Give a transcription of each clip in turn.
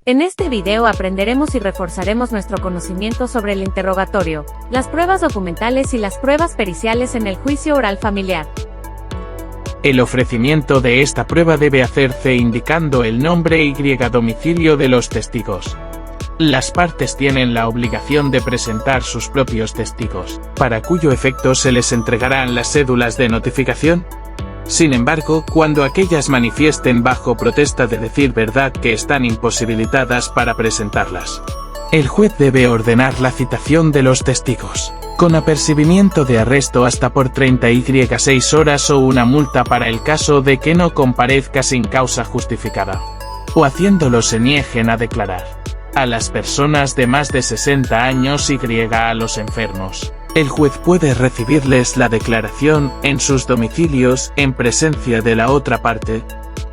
En este video aprenderemos y reforzaremos nuestro conocimiento sobre el interrogatorio, las pruebas documentales y las pruebas periciales en el juicio oral familiar. El ofrecimiento de esta prueba debe hacerse indicando el nombre y domicilio de los testigos. Las partes tienen la obligación de presentar sus propios testigos, para cuyo efecto se les entregarán las cédulas de notificación. Sin embargo, cuando aquellas manifiesten bajo protesta de decir verdad que están imposibilitadas para presentarlas, el juez debe ordenar la citación de los testigos, con apercibimiento de arresto hasta por 36 horas o una multa para el caso de que no comparezca sin causa justificada, o se nieguen a declarar. A las personas de más de 60 años y a los enfermos, el juez puede recibirles la declaración en sus domicilios en presencia de la otra parte.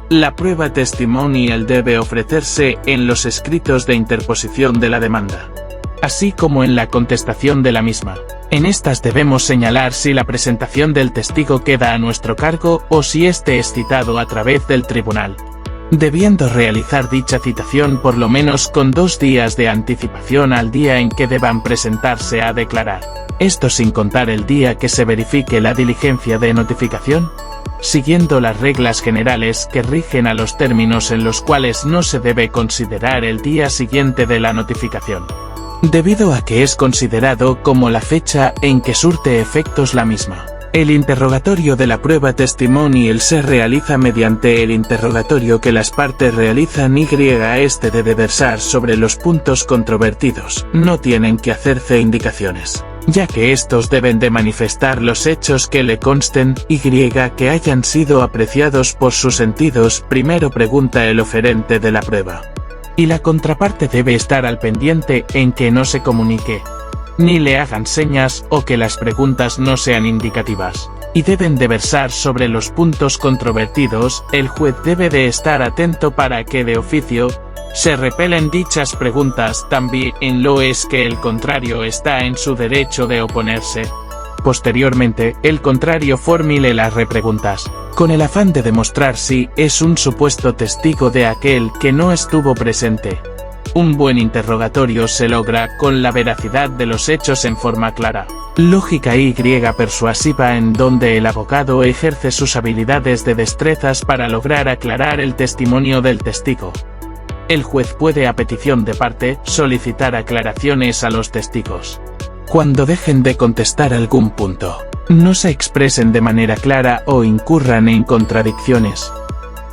La prueba testimonial debe ofrecerse en los escritos de interposición de la demanda, así como en la contestación de la misma. En estas debemos señalar si la presentación del testigo queda a nuestro cargo o si éste es citado a través del tribunal, debiendo realizar dicha citación por lo menos con 2 días de anticipación al día en que deban presentarse a declarar. Esto sin contar el día que se verifique la diligencia de notificación, siguiendo las reglas generales que rigen a los términos en los cuales no se debe considerar el día siguiente de la notificación, debido a que es considerado como la fecha en que surte efectos la misma. El interrogatorio de la prueba testimonial se realiza mediante el interrogatorio que las partes realizan y este debe versar sobre los puntos controvertidos. No tienen que hacerse indicaciones, ya que estos deben de manifestar los hechos que le consten y que hayan sido apreciados por sus sentidos. Primero pregunta el oferente de la prueba, y la contraparte debe estar al pendiente en que no se comunique, ni le hagan señas o que las preguntas no sean indicativas, y deben de versar sobre los puntos controvertidos. El juez debe de estar atento para que de oficio se repelen dichas preguntas, también en lo es que el contrario está en su derecho de oponerse. Posteriormente, el contrario formule las repreguntas, con el afán de demostrar si es un supuesto testigo de aquel que no estuvo presente. Un buen interrogatorio se logra con la veracidad de los hechos en forma clara, lógica y persuasiva, en donde el abogado ejerce sus habilidades de destrezas para lograr aclarar el testimonio del testigo. El juez puede, a petición de parte, solicitar aclaraciones a los testigos. Cuando dejen de contestar algún punto, no se expresen de manera clara o incurran en contradicciones.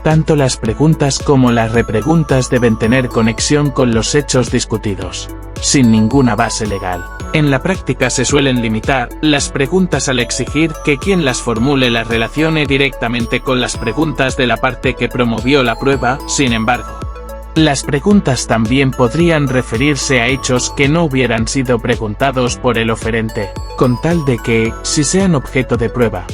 Tanto las preguntas como las repreguntas deben tener conexión con los hechos discutidos, sin ninguna base legal. En la práctica se suelen limitar las preguntas al exigir que quien las formule las relacione directamente con las preguntas de la parte que promovió la prueba. Sin embargo, las preguntas también podrían referirse a hechos que no hubieran sido preguntados por el oferente, con tal de que, si sean objeto de prueba,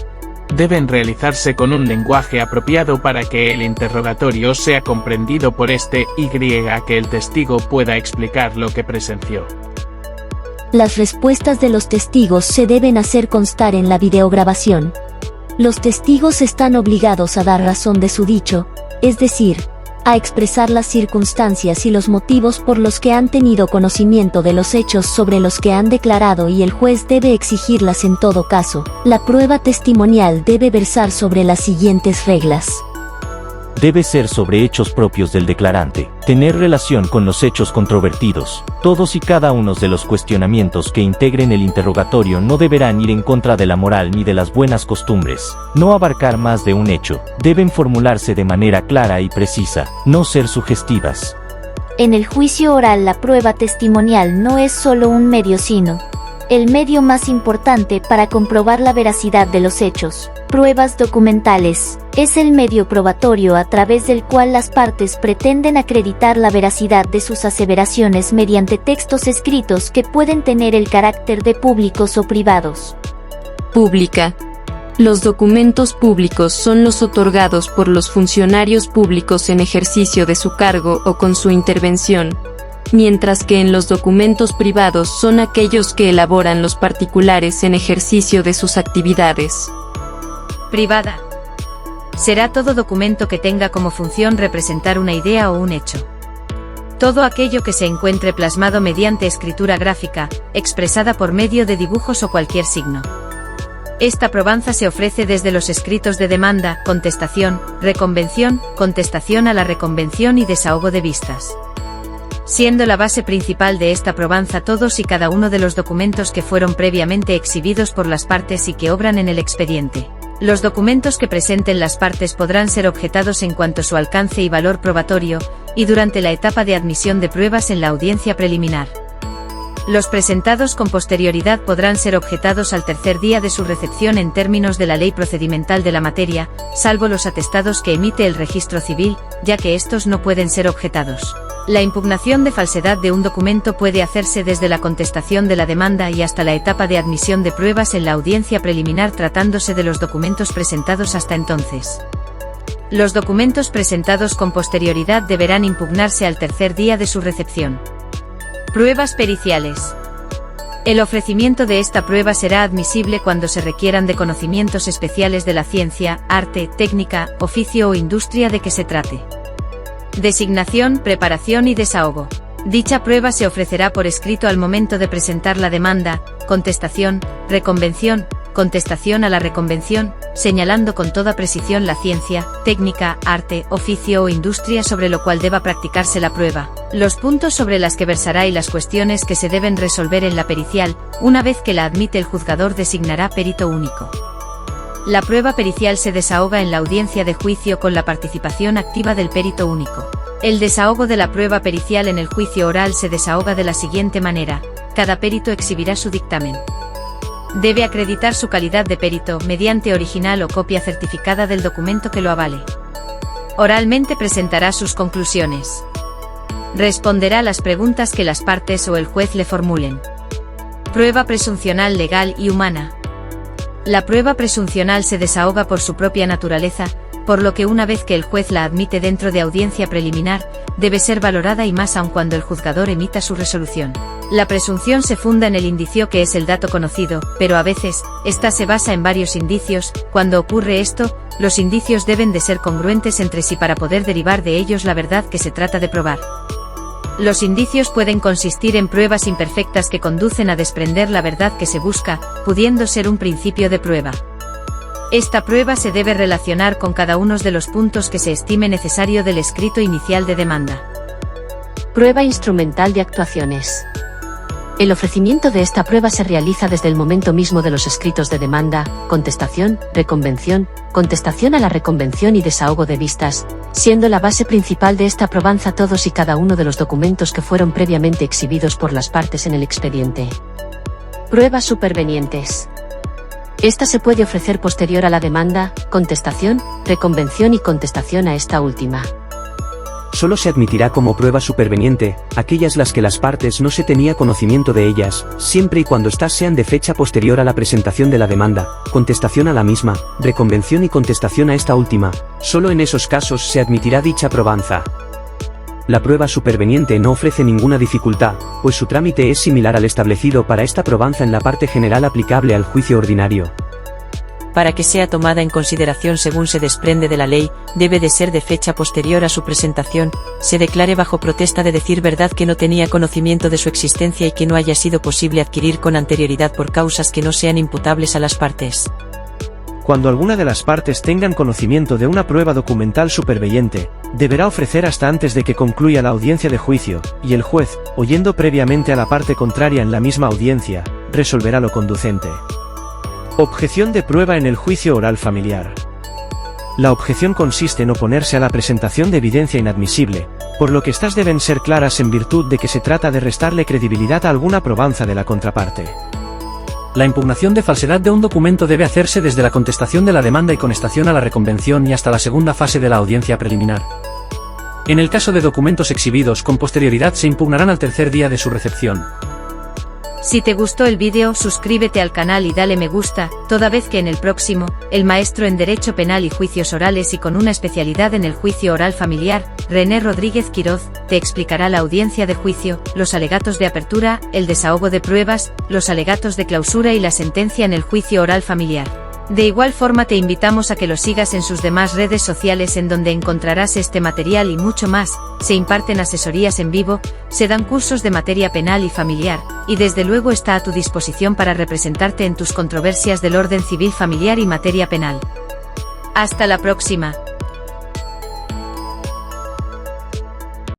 deben realizarse con un lenguaje apropiado para que el interrogatorio sea comprendido por que el testigo pueda explicar lo que presenció. Las respuestas de los testigos se deben hacer constar en la videograbación. Los testigos están obligados a dar razón de su dicho, es decir, a expresar las circunstancias y los motivos por los que han tenido conocimiento de los hechos sobre los que han declarado, y el juez debe exigirlas en todo caso. La prueba testimonial debe versar sobre las siguientes reglas. Debe ser sobre hechos propios del declarante, tener relación con los hechos controvertidos. Todos y cada uno de los cuestionamientos que integren el interrogatorio no deberán ir en contra de la moral ni de las buenas costumbres, no abarcar más de un hecho, deben formularse de manera clara y precisa, no ser sugestivas. En el juicio oral, la prueba testimonial no es solo un medio, sino el medio más importante para comprobar la veracidad de los hechos. Pruebas documentales es el medio probatorio a través del cual las partes pretenden acreditar la veracidad de sus aseveraciones mediante textos escritos que pueden tener el carácter de públicos o privados. Pública. Los documentos públicos son los otorgados por los funcionarios públicos en ejercicio de su cargo o con su intervención, mientras que en los documentos privados son aquellos que elaboran los particulares en ejercicio de sus actividades. Privada. Será todo documento que tenga como función representar una idea o un hecho. Todo aquello que se encuentre plasmado mediante escritura gráfica, expresada por medio de dibujos o cualquier signo. Esta probanza se ofrece desde los escritos de demanda, contestación, reconvención, contestación a la reconvención y desahogo de vistas. Siendo la base principal de esta probanza todos y cada uno de los documentos que fueron previamente exhibidos por las partes y que obran en el expediente. Los documentos que presenten las partes podrán ser objetados en cuanto a su alcance y valor probatorio, y durante la etapa de admisión de pruebas en la audiencia preliminar. Los presentados con posterioridad podrán ser objetados al tercer día de su recepción en términos de la ley procedimental de la materia, salvo los atestados que emite el registro civil, ya que estos no pueden ser objetados. La impugnación de falsedad de un documento puede hacerse desde la contestación de la demanda y hasta la etapa de admisión de pruebas en la audiencia preliminar tratándose de los documentos presentados hasta entonces. Los documentos presentados con posterioridad deberán impugnarse al tercer día de su recepción. Pruebas periciales. El ofrecimiento de esta prueba será admisible cuando se requieran de conocimientos especiales de la ciencia, arte, técnica, oficio o industria de que se trate. Designación, preparación y desahogo. Dicha prueba se ofrecerá por escrito al momento de presentar la demanda, contestación, reconvención, contestación a la reconvención, señalando con toda precisión la ciencia, técnica, arte, oficio o industria sobre lo cual deba practicarse la prueba, los puntos sobre las que versará y las cuestiones que se deben resolver en la pericial. Una vez que la admite, el juzgador designará perito único. La prueba pericial se desahoga en la audiencia de juicio con la participación activa del perito único. El desahogo de la prueba pericial en el juicio oral se desahoga de la siguiente manera: cada perito exhibirá su dictamen. Debe acreditar su calidad de perito mediante original o copia certificada del documento que lo avale. Oralmente presentará sus conclusiones. Responderá las preguntas que las partes o el juez le formulen. Prueba presuncional legal y humana. La prueba presuncional se desahoga por su propia naturaleza, por lo que una vez que el juez la admite dentro de audiencia preliminar, debe ser valorada y más aun cuando el juzgador emita su resolución. La presunción se funda en el indicio que es el dato conocido, pero a veces, esta se basa en varios indicios. Cuando ocurre esto, los indicios deben de ser congruentes entre sí para poder derivar de ellos la verdad que se trata de probar. Los indicios pueden consistir en pruebas imperfectas que conducen a desprender la verdad que se busca, pudiendo ser un principio de prueba. Esta prueba se debe relacionar con cada uno de los puntos que se estime necesario del escrito inicial de demanda. Prueba instrumental de actuaciones. El ofrecimiento de esta prueba se realiza desde el momento mismo de los escritos de demanda, contestación, reconvención, contestación a la reconvención y desahogo de vistas, siendo la base principal de esta probanza todos y cada uno de los documentos que fueron previamente exhibidos por las partes en el expediente. Pruebas supervenientes. Esta se puede ofrecer posterior a la demanda, contestación, reconvención y contestación a esta última. Solo se admitirá como prueba superveniente aquellas las que las partes no se tenía conocimiento de ellas, siempre y cuando éstas sean de fecha posterior a la presentación de la demanda, contestación a la misma, reconvención y contestación a esta última. Solo en esos casos se admitirá dicha probanza. La prueba superveniente no ofrece ninguna dificultad, pues su trámite es similar al establecido para esta probanza en la parte general aplicable al juicio ordinario. Para que sea tomada en consideración según se desprende de la ley, debe de ser de fecha posterior a su presentación, se declare bajo protesta de decir verdad que no tenía conocimiento de su existencia y que no haya sido posible adquirir con anterioridad por causas que no sean imputables a las partes. Cuando alguna de las partes tengan conocimiento de una prueba documental superveniente, deberá ofrecer hasta antes de que concluya la audiencia de juicio, y el juez, oyendo previamente a la parte contraria en la misma audiencia, resolverá lo conducente. Objeción de prueba en el juicio oral familiar. La objeción consiste en oponerse a la presentación de evidencia inadmisible, por lo que estas deben ser claras en virtud de que se trata de restarle credibilidad a alguna probanza de la contraparte. La impugnación de falsedad de un documento debe hacerse desde la contestación de la demanda y contestación a la reconvención y hasta la segunda fase de la audiencia preliminar. En el caso de documentos exhibidos con posterioridad se impugnarán al tercer día de su recepción. Si te gustó el vídeo, suscríbete al canal y dale me gusta, toda vez que en el próximo, el maestro en Derecho Penal y Juicios Orales y con una especialidad en el juicio oral familiar, René Rodríguez Quiroz, te explicará la audiencia de juicio, los alegatos de apertura, el desahogo de pruebas, los alegatos de clausura y la sentencia en el juicio oral familiar. De igual forma te invitamos a que lo sigas en sus demás redes sociales en donde encontrarás este material y mucho más. Se imparten asesorías en vivo, se dan cursos de materia penal y familiar, y desde luego está a tu disposición para representarte en tus controversias del orden civil familiar y materia penal. Hasta la próxima.